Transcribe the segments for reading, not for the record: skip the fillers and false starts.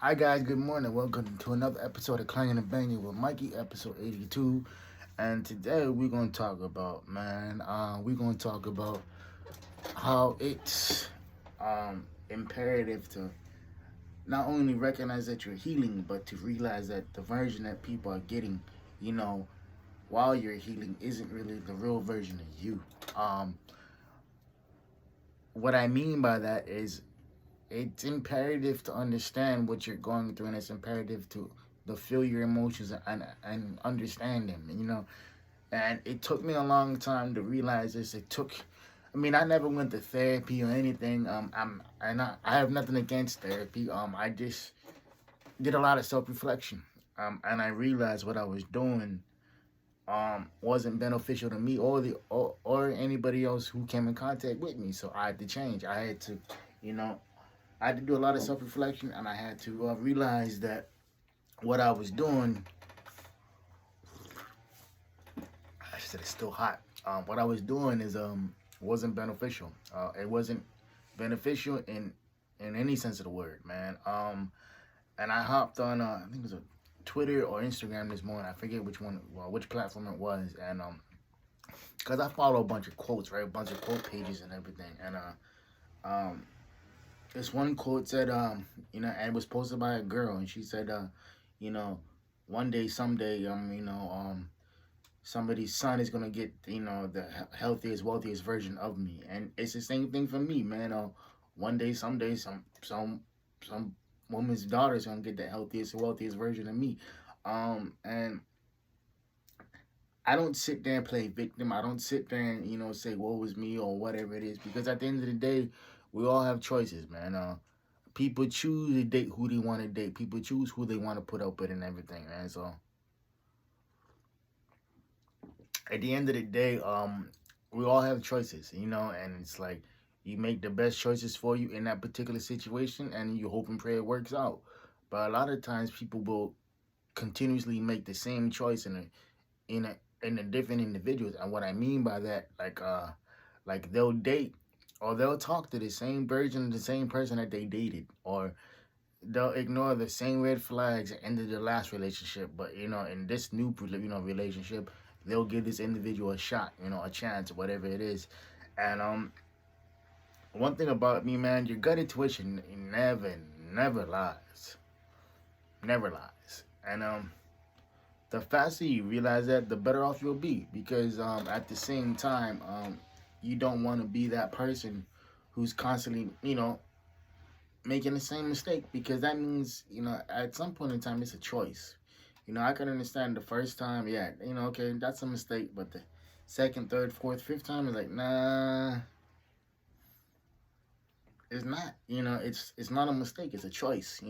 Hi guys, good morning. Welcome to another episode of Clangin and Bangin with Mikey, episode 82. And today we're gonna talk about we're gonna talk about how it's imperative to not only recognize that you're healing, but to realize that the version that people are getting, you know, while you're healing isn't really the real version of you. Um what I mean by that is it's imperative to understand what you're going through, and it's imperative to feel your emotions and understand them. And it took me a long time to realize this. I mean, I never went to therapy or anything. I have nothing against therapy. I just did a lot of self reflection. And I realized what I was doing wasn't beneficial to me or anybody else who came in contact with me. So I had to change. You know, I had to do a lot of self reflection, and I had to realize that what I was doing, I said it's still hot. What I was doing is wasn't beneficial. It wasn't beneficial in any sense of the word, man. And I hopped on, I think it was a Twitter or Instagram this morning. I forget which one, well, which platform it was, and because I follow a bunch of quotes, right, a bunch of quote pages and everything, and um, this one quote said, and it was posted by a girl, and she said, you know, one day, someday, somebody's son is gonna get, the healthiest, wealthiest version of me, and it's the same thing for me, man. One day, someday, some woman's daughter is gonna get the healthiest, wealthiest version of me, and I don't sit there and play victim. I don't sit there and say woe was me or whatever it is, because at the end of the day, we all have choices, man. People choose to date who they want to date. People choose who they want to put up with and everything, man. So at the end of the day, we all have choices, and it's like you make the best choices for you in that particular situation, and you hope and pray it works out. But a lot of times, people will continuously make the same choice in a in a different individuals. And what I mean by that, like they'll date or they'll talk to the same version of the same person that they dated, or they'll ignore the same red flags that ended their last relationship. But in this new relationship, they'll give this individual a shot, a chance, whatever it is. And one thing about me, man, your gut intuition never lies, never lies. And the faster you realize that, the better off you'll be. Because at the same time, you don't want to be that person who's constantly, making the same mistake, because that means, at some point in time, it's a choice. I can understand the first time, yeah, okay, that's a mistake, but the second, third, fourth, fifth time is like, nah, it's not. It's not a mistake. It's a choice.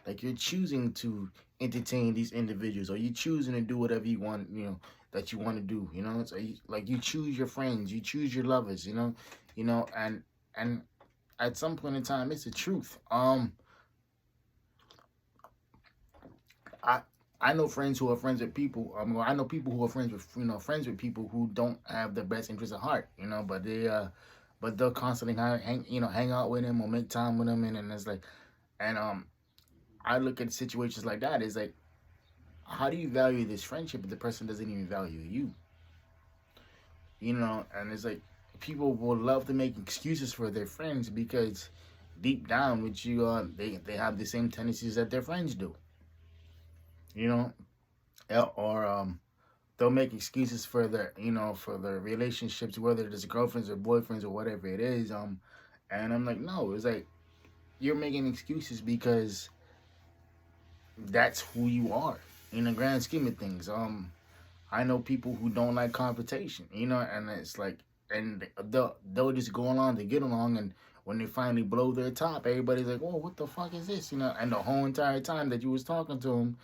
Like you're choosing to entertain these individuals, or you choosing to do whatever you want. That you want to do. So like you choose your friends, you choose your lovers. And at some point in time, it's the truth. I I know friends who are friends with people. I know people who are friends with people who don't have the best interests at heart. But they'll constantly hang out with them or make time with them, and it's like, and I look at situations like that. It's like, how do you value this friendship if the person doesn't even value you? And it's like people will love to make excuses for their friends, because deep down with you, they have the same tendencies that their friends do. You know, or they'll make excuses for their relationships, whether it's girlfriends or boyfriends or whatever it is. And I'm like, no, it's like you're making excuses because that's who you are in the grand scheme of things. I know people who don't like confrontation, and it's like, and they'll just go along to get along, and when they finally blow their top, everybody's like, "Oh, what the fuck is this?" And the whole entire time that you was talking to them,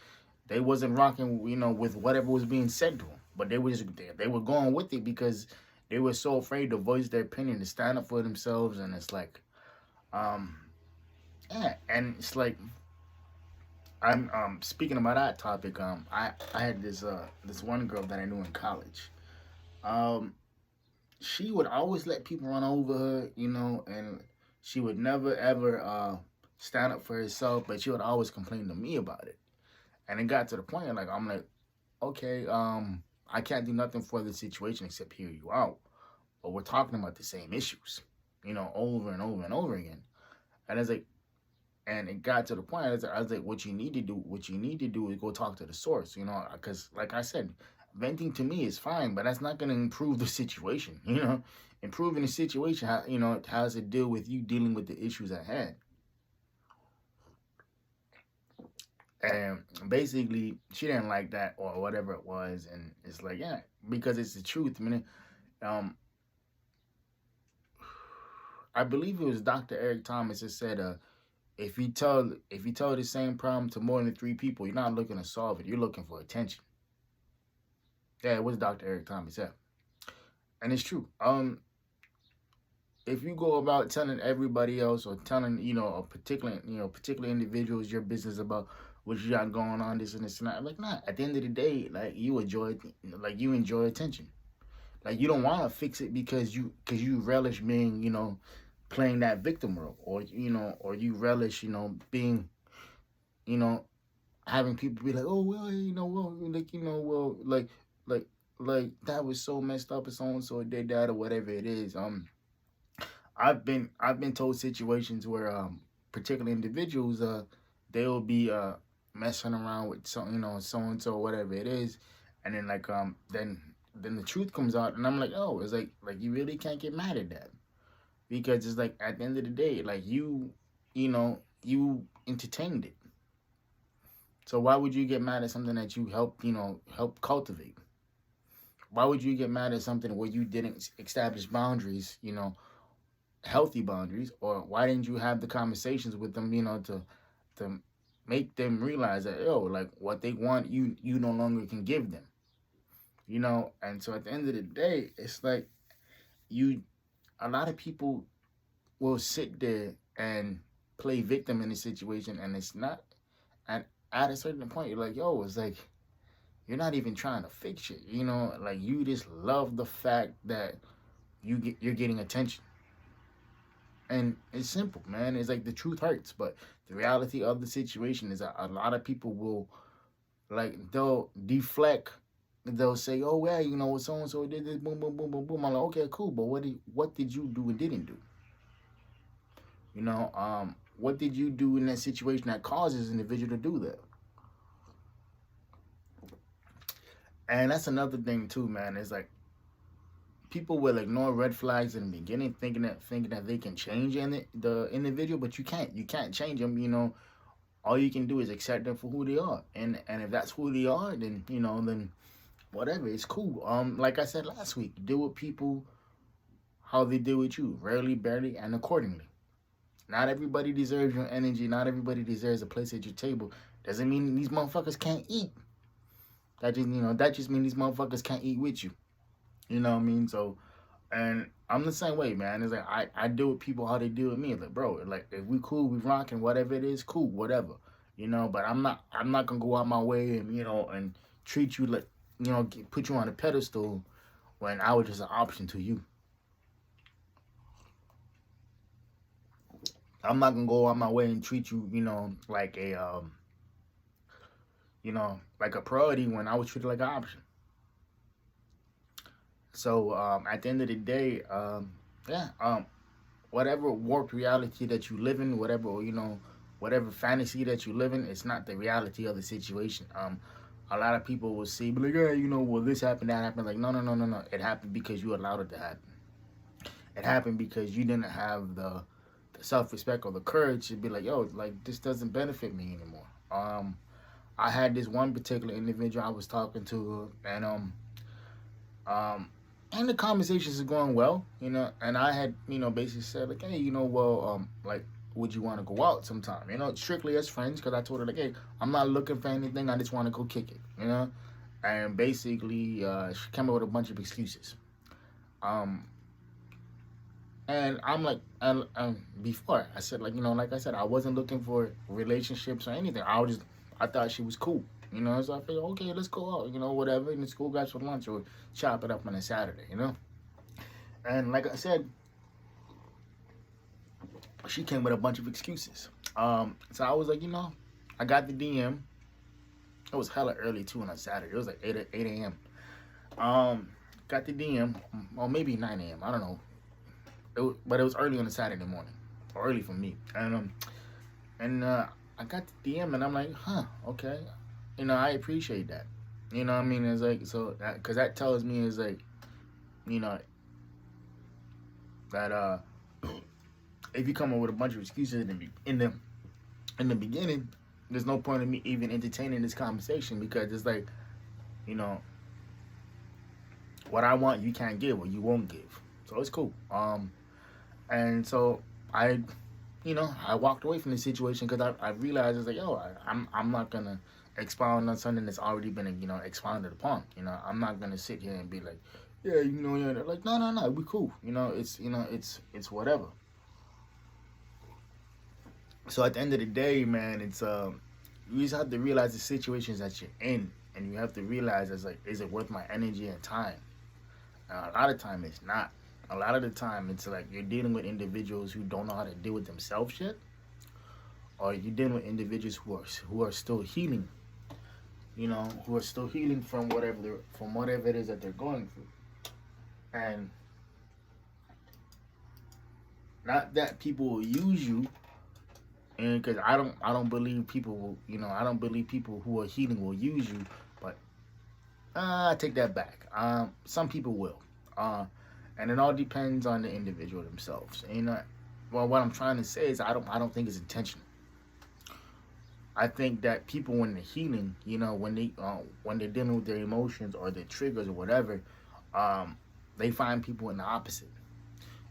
they wasn't rocking, with whatever was being said to them, but they were going with it because they were so afraid to voice their opinion, to stand up for themselves, and it's like, um, yeah, and it's like, I'm speaking about that topic. I had this one girl that I knew in college. Um, she would always let people run over her, and she would never ever stand up for herself, but she would always complain to me about it. And it got to the point like I'm like, okay, I can't do nothing for the situation except hear you out. But we're talking about the same issues, over and over and over again. And it's like, and it got to the point. I was like, what you need to do is go talk to the source, because like I said, venting to me is fine, but that's not going to improve the situation. Improving the situation, has to deal with you dealing with the issues at hand. And basically, she didn't like that or whatever it was, and it's like, yeah, because it's the truth. I mean, um, I believe it was Dr. Eric Thomas that said, if you tell the same problem to more than 3 people, you're not looking to solve it. You're looking for attention. Yeah, it was Dr. Eric Thomas said, and it's true. If you go about telling everybody else or telling a particular individuals your business about what you got going on, this and this and that, like, nah. At the end of the day, like, you enjoy attention. Like, you don't want to fix it because you relish being playing that victim role, or you relish being you know having people be like, oh well, well, like, well, like that was so messed up, and so and so did that, or whatever it is. I've been told situations where particular individuals they'll be messing around with some so and so, whatever it is, and then like then the truth comes out, and I'm like, oh, it's like you really can't get mad at that, because it's like, at the end of the day, like, you entertained it. So why would you get mad at something that you help cultivate? Why would you get mad at something where you didn't establish boundaries, healthy boundaries? Or why didn't you have the conversations with them, to make them realize that, like, what they want, you no longer can give them, And so at the end of the day, it's like, you a lot of people will sit there and play victim in a situation, and it's not. And at a certain point, you're like, it's like, you're not even trying to fix it, Like, you just love the fact that you're getting attention. And it's simple, man. It's like, the truth hurts, but the reality of the situation is that a lot of people will, like, they'll deflect. They'll say, oh well, so and so did this, boom, boom, boom, boom, boom. I'm like, okay, cool, but what did you do and didn't do? What did you do in that situation that causes an individual to do that? And that's another thing too, man. It's like, people will ignore red flags in the beginning, thinking that they can change the individual, but you can't. You can't change them. All you can do is accept them for who they are, and if that's who they are, then then whatever, it's cool. Like I said last week, deal with people how they deal with you, rarely, barely, and accordingly. Not everybody deserves your energy. Not everybody deserves a place at your table. Doesn't mean these motherfuckers can't eat. That just means these motherfuckers can't eat with you. You know what I mean? So, and I'm the same way, man. It's like, I deal with people how they deal with me. Like, bro, like, if we cool, we rocking, whatever it is, cool, whatever. But I'm not gonna go out my way and and treat you like, put you on a pedestal when I was just an option to you. I'm not gonna go out my way and treat you, like like a priority when I was treated like an option. So at the end of the day, yeah, whatever warped reality that you live in, whatever fantasy that you live in, it's not the reality of the situation. A lot of people will see, but like, yeah, well, this happened, that happened. Like, no, no, no, no, no. It happened because you allowed it to happen. It happened because you didn't have the self-respect or the courage to be like, like, this doesn't benefit me anymore. I had this one particular individual I was talking to, and the conversations are going well, and I had, basically said, like, hey, well, like, would you want to go out sometime, strictly as friends, because I told her, like, hey, I'm not looking for anything, I just want to go kick it, and basically, she came up with a bunch of excuses, and I'm like, and before I said, like, like I said, I wasn't looking for relationships or anything. I thought she was cool, So I figured, okay, let's go out, whatever. And the school guys for lunch or chop it up on a Saturday, And like I said, she came with a bunch of excuses. So I was like, I got the DM. It was hella early too on a Saturday. It was like 8 a.m. Um, got the DM, or maybe 9 a.m. I don't know. But it was early on a Saturday morning, or early for me. And I got the DM, and I'm like, huh, okay. I appreciate that. You know what I mean? It's like, so, because that tells me, is like, you know, that if you come up with a bunch of excuses in the beginning, there's no point in me even entertaining this conversation, because it's like, you know, what I want you can't give, or you won't give. So it's cool. And so I walked away from the situation, because I realized, it's like, yo, I'm not gonna expound on something that's already been expounded upon. I'm not gonna sit here and be like, yeah, yeah. Like, no, we cool. It's whatever. So at the end of the day, man, it's you just have to realize the situations that you're in, and you have to realize, it's like, is it worth my energy and time? A lot of time it's not. A lot of the time it's like you're dealing with individuals who don't know how to deal with themselves yet, or you're dealing with individuals who are still healing. Who are still healing from whatever it is that they're going through. And not that people will use you, and because I don't believe people will, I don't believe people who are healing will use you, but I take that back. Some people will. And it all depends on the individual themselves. Well, what I'm trying to say is, I don't think it's intentional. I think that people, when they're healing, when they're dealing with their emotions or their triggers or whatever, they find people in the opposite.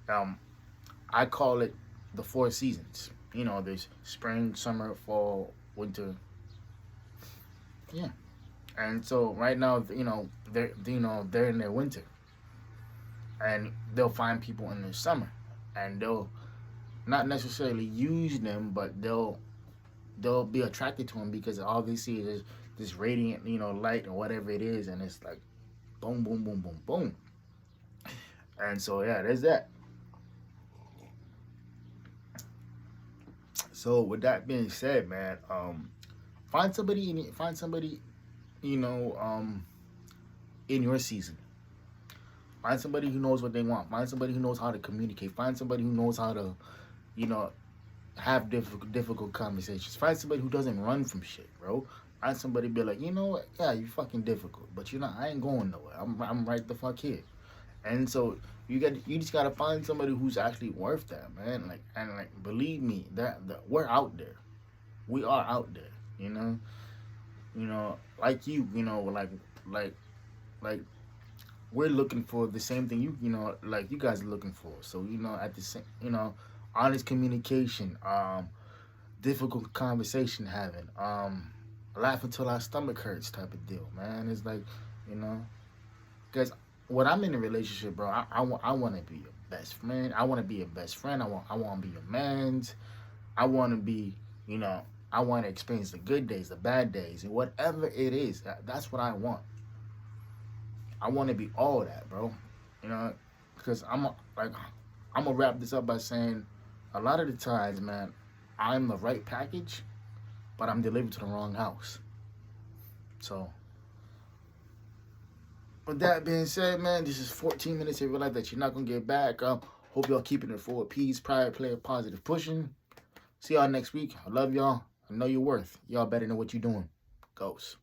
I call it the four seasons. There's spring, summer, fall, winter. Yeah. And so right now, they're in their winter, and they'll find people in the summer, and they'll not necessarily use them, but they'll be attracted to them, because all they see is this radiant, light or whatever it is, and it's like boom, boom, boom, boom, boom. And so yeah, there's that. So with that being said, man, find somebody, in your season. Find somebody who knows what they want. Find somebody who knows how to communicate. Find somebody who knows how to, you know, have difficult conversations. Find somebody who doesn't run from shit, bro. Find somebody be like, you know what? Yeah, you fucking difficult, but I ain't going nowhere. I'm right the fuck here. And so you just gotta find somebody who's actually worth that, man. Like believe me, that we're out there. We are out there. Like like we're looking for the same thing like you guys are looking for. So at the same honest communication, difficult conversation having, laugh until our stomach hurts type of deal, man. It's like, because when I'm in a relationship, bro, I want to be your best friend. I want to be your best friend. I want to be your man's. I want to be, I want to experience the good days, the bad days, and whatever it is. That's what I want. I want to be all that, bro. Because I'm gonna wrap this up by saying, a lot of the times, man, I'm the right package, but I'm delivered to the wrong house. So, with that being said, man, this is 14 minutes of your life that you're not gonna get back. Hope y'all keeping it forward. Peace, pride, play, positive pushing. See y'all next week. I love y'all. I know your worth. Y'all better know what you're doing. Ghost.